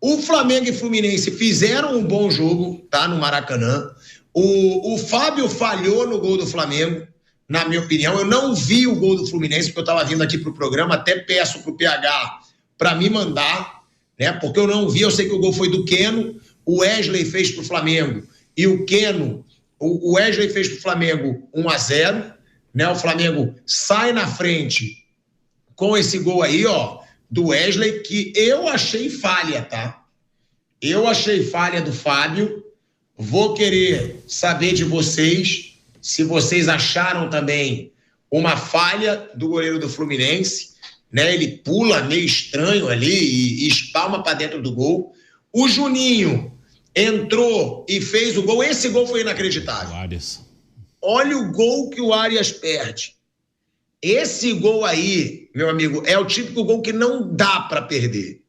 O Flamengo e Fluminense fizeram um bom jogo, tá? No Maracanã. O Fábio falhou no gol do Flamengo, na minha opinião. Eu não vi o gol do Fluminense, porque eu estava vindo aqui para o programa. Até peço para o PH para me mandar, né? Porque eu não vi. Eu sei que o gol foi do Keno. O Wesley fez para o Flamengo. E o Keno, o Wesley fez para o Flamengo 1-0. Né? O Flamengo sai na frente com esse gol aí, ó, do Wesley, que eu achei falha, tá? Eu achei falha do Fábio. Vou querer saber de vocês se vocês acharam também uma falha do goleiro do Fluminense, né? Ele pula meio estranho ali e espalma para dentro do gol. O Juninho entrou e fez o gol. Esse gol foi inacreditável. Olha o gol que o Arias perde. Esse gol aí, meu amigo, é o típico gol que não dá para perder.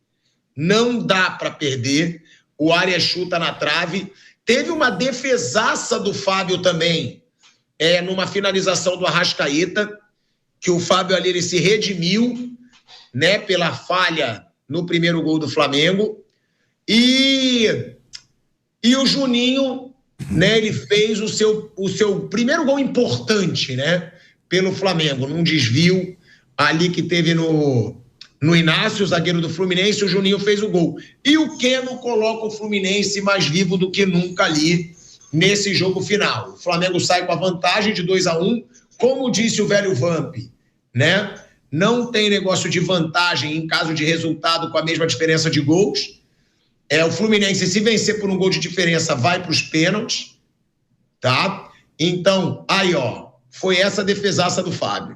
Não dá para perder. O Arias chuta na trave. Teve uma defesaça do Fábio também, numa finalização do Arrascaeta, que o Fábio ali ele se redimiu, né, pela falha no primeiro gol do Flamengo. E o Juninho, né, ele fez o seu primeiro gol importante, né, pelo Flamengo, num desvio ali que teve no Inácio, o zagueiro do Fluminense. O Juninho fez o gol. E o Keno coloca o Fluminense mais vivo do que nunca ali nesse jogo final. O Flamengo sai com a vantagem de 2-1, como disse o velho Vamp, né? Não tem negócio de vantagem em caso de resultado com a mesma diferença de gols. O Fluminense, se vencer por um gol de diferença, vai para os pênaltis, tá? Então, aí, ó, foi essa defesaça do Fábio.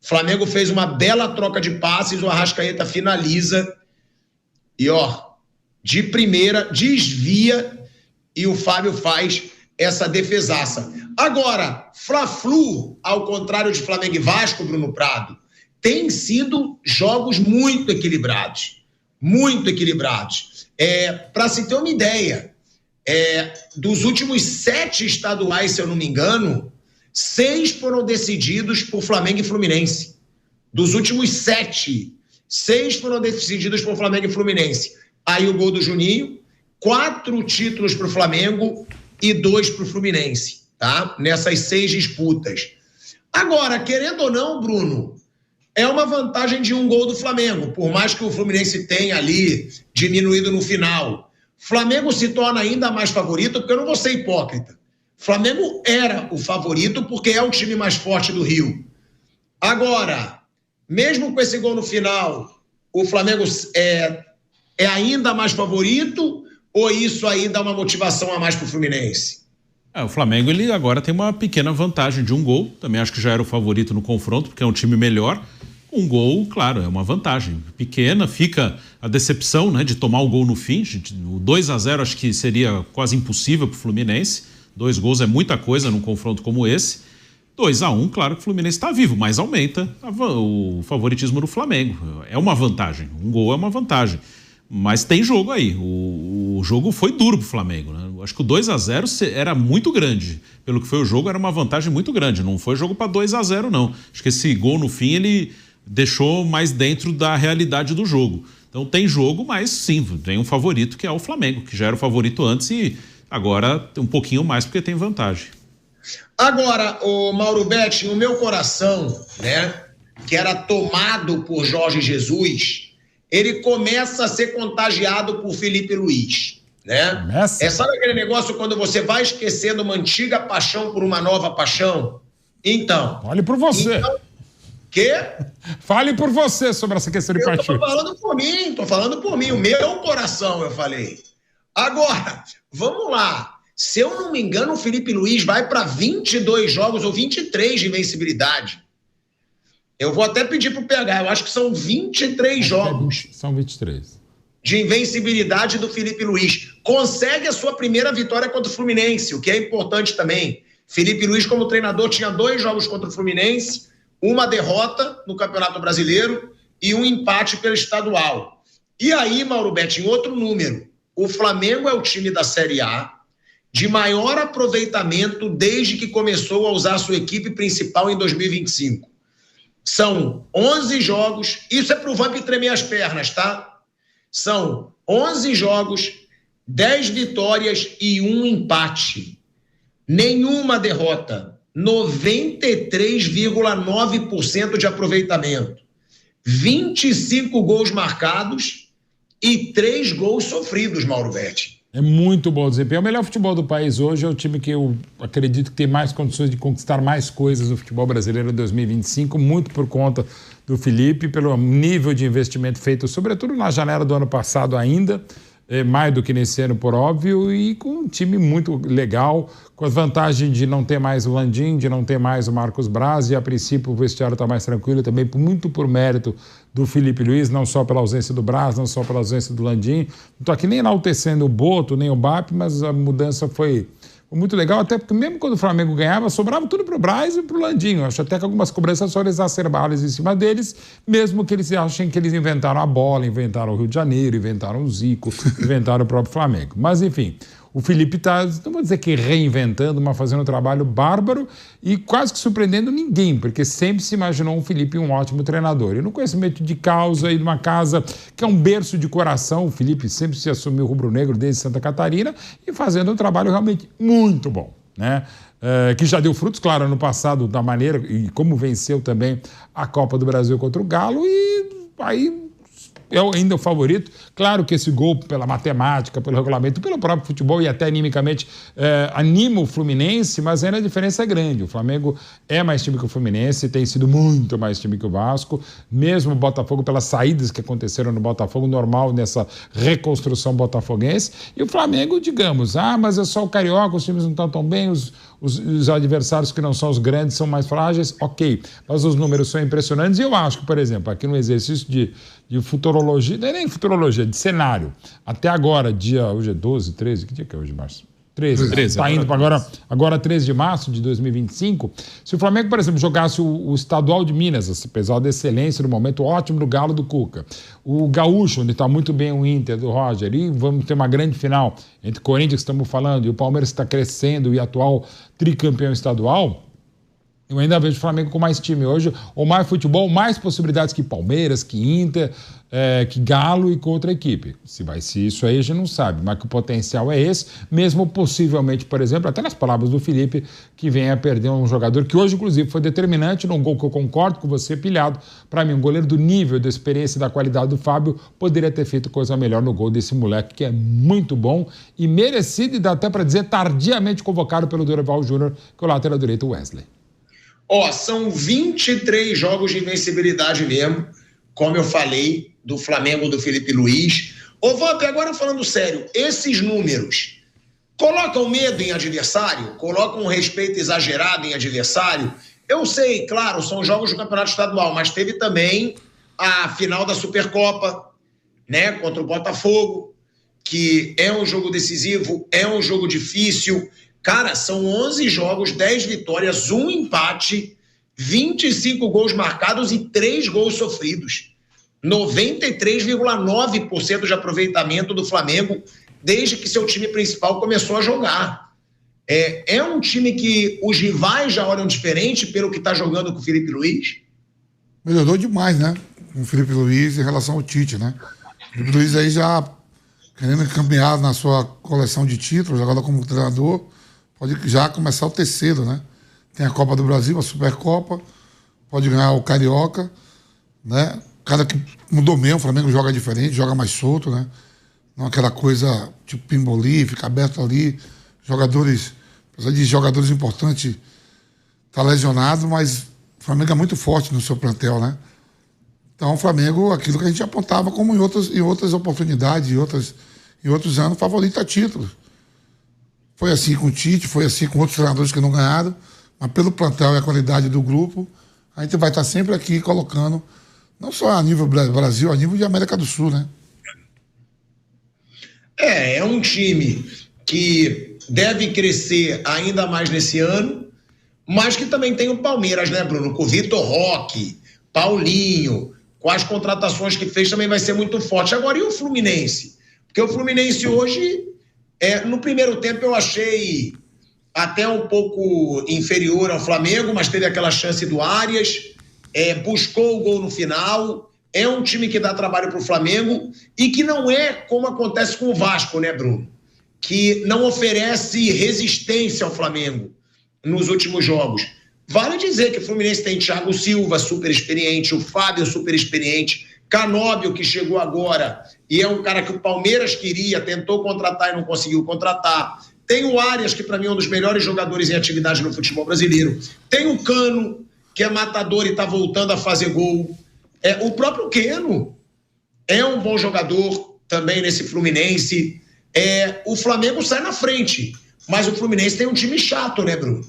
O Flamengo fez uma bela troca de passes, o Arrascaeta finaliza e, ó, de primeira, desvia e o Fábio faz essa defesaça. Agora, Fla-Flu, ao contrário de Flamengo e Vasco, Bruno Prado, tem sido jogos muito equilibrados. Muito equilibrados. Para se ter uma ideia, dos últimos 7 estaduais, se eu não me engano, 6 foram decididos por Flamengo e Fluminense. Dos últimos 7, 6 foram decididos por Flamengo e Fluminense. Aí o gol do Juninho, 4 títulos para o Flamengo e 2 para o Fluminense, tá? Nessas 6 disputas. Agora, querendo ou não, Bruno, é uma vantagem de um gol do Flamengo, por mais que o Fluminense tenha ali diminuído no final. Flamengo se torna ainda mais favorito, porque eu não vou ser hipócrita. Flamengo era o favorito porque é o time mais forte do Rio. Agora, mesmo com esse gol no final, o Flamengo é ainda mais favorito ou isso aí dá uma motivação a mais para o Fluminense? O Flamengo ele agora tem uma pequena vantagem de um gol. Também acho que já era o favorito no confronto porque é um time melhor. Um gol, claro, é uma vantagem pequena. Fica a decepção, né, de tomar o gol no fim. O 2-0 acho que seria quase impossível para o Fluminense. 2 gols é muita coisa num confronto como esse. 2-1, claro que o Fluminense está vivo, mas aumenta o favoritismo do Flamengo. É uma vantagem, um gol é uma vantagem. Mas tem jogo aí, o jogo foi duro pro Flamengo, né? Acho que o 2-0 era muito grande. Pelo que foi o jogo, era uma vantagem muito grande. Não foi jogo para 2-0, não. Acho que esse gol no fim, ele deixou mais dentro da realidade do jogo. Então tem jogo, mas sim, tem um favorito que é o Flamengo, que já era o favorito antes e agora um pouquinho mais porque tem vantagem. Agora, o Mauro Betti, no meu coração, né, que era tomado por Jorge Jesus, ele começa a ser contagiado por Felipe Luiz, né? Sabe aquele negócio quando você vai esquecendo uma antiga paixão por uma nova paixão? Então... Fale por você. Quê? Fale por você sobre essa questão de paixão. Eu tô falando por mim, o meu coração, eu falei. Agora, vamos lá. Se eu não me engano, o Felipe Luiz vai para 22 jogos ou 23 de invencibilidade. Eu vou até pedir para o PH, eu acho que são 23 jogos. São 23. De invencibilidade do Felipe Luiz. Consegue a sua primeira vitória contra o Fluminense, o que é importante também. Felipe Luiz, como treinador, tinha 2 jogos contra o Fluminense, uma derrota no Campeonato Brasileiro e um empate pelo estadual. E aí, Mauro Betti, em outro número, o Flamengo é o time da Série A de maior aproveitamento desde que começou a usar a sua equipe principal em 2025. São 11 jogos, isso é pro Vamp tremer as pernas, tá? São 11 jogos, 10 vitórias e 1 empate. Nenhuma derrota. 93,9% de aproveitamento. 25 gols marcados e 3 gols sofridos, Mauro Betti. É muito bom o desempenho. O melhor futebol do país hoje é o time que eu acredito que tem mais condições de conquistar mais coisas no futebol brasileiro em 2025, muito por conta do Felipe, pelo nível de investimento feito, sobretudo na janela do ano passado ainda, mais do que nesse ano, por óbvio, e com um time muito legal, com a vantagem de não ter mais o Landim, de não ter mais o Marcos Braz, e a princípio o vestiário está mais tranquilo também, muito por mérito do Felipe Luiz, não só pela ausência do Braz, não só pela ausência do Landim. Não estou aqui nem enaltecendo o Boto, nem o BAP, mas a mudança foi muito legal, até porque mesmo quando o Flamengo ganhava, sobrava tudo para o Braz e para o Landim. Eu acho até que algumas cobranças foram exacerbadas em cima deles, mesmo que eles achem que eles inventaram a bola, inventaram o Rio de Janeiro, inventaram o Zico, inventaram o próprio Flamengo. Mas, enfim, o Felipe está, não vou dizer que reinventando, mas fazendo um trabalho bárbaro e quase que surpreendendo ninguém, porque sempre se imaginou um Felipe um ótimo treinador. E no conhecimento de causa e numa casa que é um berço de coração, o Felipe sempre se assumiu rubro-negro desde Santa Catarina e fazendo um trabalho realmente muito bom, né? Que já deu frutos, claro, ano passado, da maneira e como venceu também a Copa do Brasil contra o Galo, e aí é ainda o favorito. Claro que esse gol, pela matemática, pelo regulamento, pelo próprio futebol e até animicamente, anima o Fluminense, mas ainda a diferença é grande. O Flamengo é mais time que o Fluminense, tem sido muito mais time que o Vasco, mesmo o Botafogo, pelas saídas que aconteceram no Botafogo, normal nessa reconstrução botafoguense. E o Flamengo, digamos, mas é só o Carioca, os times não estão tão bem, os adversários que não são os grandes são mais frágeis, ok, mas os números são impressionantes. E eu acho que, por exemplo, aqui no exercício de futurologia, não é nem futurologia, de cenário, até agora, hoje é 12, 13, que dia que é hoje, Márcio? 13. Está indo para agora 13 de março de 2025. Se o Flamengo, por exemplo, jogasse o estadual de Minas, apesar da excelência no momento ótimo do Galo do Cuca, o Gaúcho, onde está muito bem o Inter do Roger, e vamos ter uma grande final entre Corinthians, que estamos falando, e o Palmeiras está crescendo, e atual tricampeão estadual, eu ainda vejo o Flamengo com mais time hoje, ou mais futebol, mais possibilidades que Palmeiras, que Inter, que Galo e com outra equipe. Se vai ser isso aí, a gente não sabe, mas que o potencial é esse, mesmo possivelmente, por exemplo, até nas palavras do Felipe, que venha a perder um jogador que hoje, inclusive, foi determinante num gol que eu concordo com você, pilhado. Para mim, um goleiro do nível, da experiência e da qualidade do Fábio poderia ter feito coisa melhor no gol desse moleque, que é muito bom e merecido, e dá até para dizer, tardiamente convocado pelo Dorival Júnior, que é o lateral direito Wesley. São 23 jogos de invencibilidade mesmo, como eu falei, do Flamengo do Felipe Luiz. Vamp, agora falando sério, esses números colocam medo em adversário? Colocam um respeito exagerado em adversário? Eu sei, claro, são jogos do Campeonato Estadual, mas teve também a final da Supercopa, né, contra o Botafogo, que é um jogo decisivo, é um jogo difícil. Cara, são 11 jogos, 10 vitórias, 1 empate, 25 gols marcados e 3 gols sofridos. 93,9% de aproveitamento do Flamengo desde que seu time principal começou a jogar. É um time que os rivais já olham diferente pelo que está jogando com o Felipe Luiz? Melhorou demais, né? Com o Felipe Luiz em relação ao Tite, né? O Felipe Luiz aí já querendo caminhar na sua coleção de títulos, agora como treinador, pode já começar o terceiro, né? Tem a Copa do Brasil, a Supercopa, pode ganhar o Carioca, né? O cara que mudou mesmo, o Flamengo joga diferente, joga mais solto, né? Não aquela coisa tipo pimbolim, fica aberto ali. Jogadores, apesar de jogadores importantes, tá lesionado, mas o Flamengo é muito forte no seu plantel, né? Então o Flamengo, aquilo que a gente apontava como em outras oportunidades, em outros anos, favorito a títulos. Foi assim com o Tite, foi assim com outros treinadores que não ganharam, mas pelo plantel e a qualidade do grupo, a gente vai estar sempre aqui colocando, não só a nível Brasil, a nível de América do Sul, né? É um time que deve crescer ainda mais nesse ano, mas que também tem o Palmeiras, né, Bruno? Com o Vitor Roque, Paulinho, com as contratações que fez também vai ser muito forte. Agora, e o Fluminense? Porque o Fluminense hoje, no primeiro tempo eu achei até um pouco inferior ao Flamengo, mas teve aquela chance do Arias, buscou o gol no final, é um time que dá trabalho para o Flamengo e que não é como acontece com o Vasco, né, Bruno? Que não oferece resistência ao Flamengo nos últimos jogos. Vale dizer que o Fluminense tem Thiago Silva, super experiente, o Fábio, super experiente, Canóbio, que chegou agora e é um cara que o Palmeiras queria, tentou contratar e não conseguiu contratar. Tem o Arias, que para mim é um dos melhores jogadores em atividade no futebol brasileiro. Tem o Cano, que é matador e está voltando a fazer gol. O próprio Keno é um bom jogador também nesse Fluminense. O Flamengo sai na frente, mas o Fluminense tem um time chato, né, Bruno?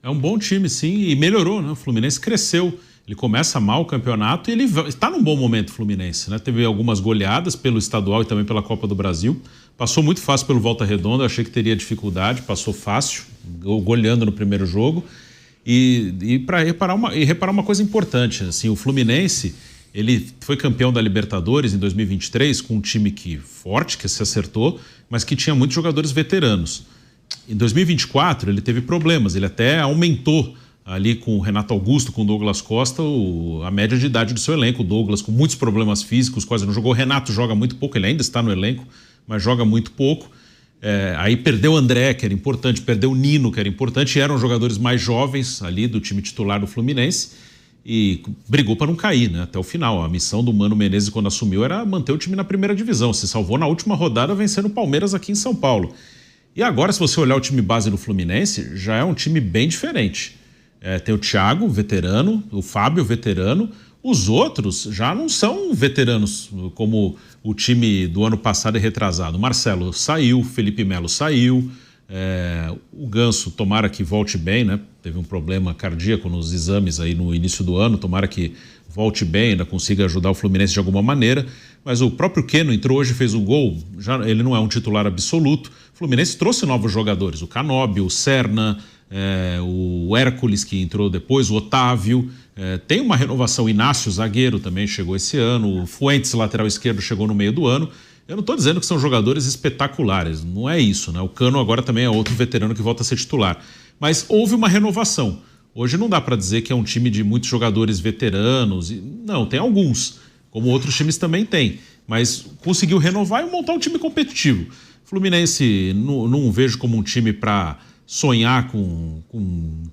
É um bom time, sim, e melhorou, né? O Fluminense cresceu. Ele começa mal o campeonato e ele está num bom momento, o Fluminense, né? Teve algumas goleadas pelo estadual e também pela Copa do Brasil. Passou muito fácil pelo Volta Redonda, eu achei que teria dificuldade, passou fácil, goleando no primeiro jogo. E reparar uma coisa importante, assim, o Fluminense, ele foi campeão da Libertadores em 2023 com um time forte, que se acertou, mas que tinha muitos jogadores veteranos. Em 2024 ele teve problemas, ele até aumentou ali com o Renato Augusto, com o Douglas Costa, a média de idade do seu elenco. O Douglas com muitos problemas físicos, quase não jogou. O Renato joga muito pouco, ele ainda está no elenco, mas joga muito pouco. Aí perdeu o André, que era importante, perdeu o Nino, que era importante, e eram jogadores mais jovens ali do time titular do Fluminense, e brigou para não cair, né, até o final. A missão do Mano Menezes, quando assumiu, era manter o time na primeira divisão. Se salvou na última rodada vencendo o Palmeiras aqui em São Paulo. E agora, se você olhar o time base do Fluminense, já é um time bem diferente. Tem o Thiago, veterano, o Fábio, veterano. Os outros já não são veteranos como o time do ano passado e retrasado. O Marcelo saiu, Felipe Melo saiu, o Ganso, tomara que volte bem, né? Teve um problema cardíaco nos exames aí no início do ano, tomara que volte bem, ainda consiga ajudar o Fluminense de alguma maneira. Mas o próprio Keno entrou hoje, fez um gol, ele não é um titular absoluto. O Fluminense trouxe novos jogadores, o Canóbio, o Serna, o Hércules, que entrou depois, o Otávio. Tem uma renovação, o Inácio, zagueiro, também chegou esse ano, o Fuentes, lateral esquerdo, chegou no meio do ano. Eu não estou dizendo que são jogadores espetaculares, não é isso, né? O Cano agora também é outro veterano que volta a ser titular. Mas houve uma renovação. Hoje não dá para dizer que é um time de muitos jogadores veteranos. Não, tem alguns, como outros times também têm. Mas conseguiu renovar e montar um time competitivo. Fluminense não vejo como um time para sonhar com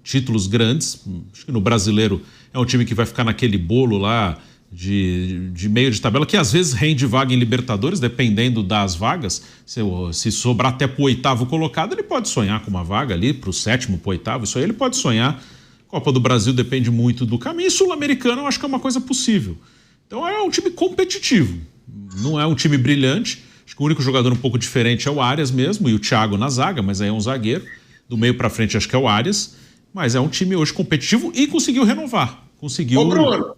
títulos grandes. Acho que no Brasileiro é um time que vai ficar naquele bolo lá de meio de tabela, que às vezes rende vaga em Libertadores, dependendo das vagas. Se sobrar até pro 8º colocado, ele pode sonhar com uma vaga ali, pro 7º, pro 8º, isso aí ele pode sonhar. Copa do Brasil depende muito do caminho. Sul-Americano eu acho que é uma coisa possível. Então é um time competitivo, não é um time brilhante. Acho que o único jogador um pouco diferente é o Arias mesmo, e o Thiago na zaga, mas aí é um zagueiro. Do meio para frente acho que é o Arias, mas é um time hoje competitivo e conseguiu renovar, conseguiu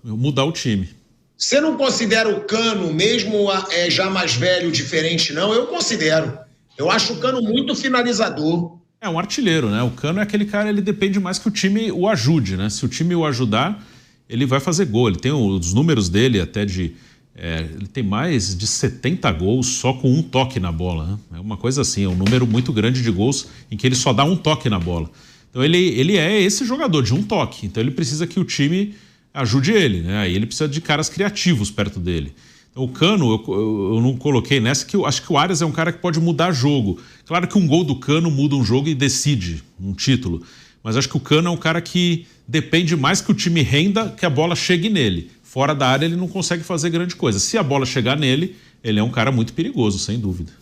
mudar o time. Você não considera o Cano, mesmo já mais velho, diferente, não? Eu considero. Eu acho o Cano muito finalizador. É um artilheiro, né? O Cano é aquele cara, ele depende mais que o time o ajude, né? Se o time o ajudar, ele vai fazer gol. Ele tem os números dele até de... ele tem mais de 70 gols só com um toque na bola, né? É uma coisa assim, é um número muito grande de gols em que ele só dá um toque na bola. Então ele é esse jogador de um toque. Então ele precisa que o time ajude ele, né? Aí ele precisa de caras criativos perto dele. Então, o Cano, eu não coloquei nessa, que eu acho que o Arias é um cara que pode mudar jogo. Claro que um gol do Cano muda um jogo e decide um título. Mas acho que o Cano é um cara que depende mais que o time renda, que a bola chegue nele. Fora da área ele não consegue fazer grande coisa. Se a bola chegar nele, ele é um cara muito perigoso, sem dúvida.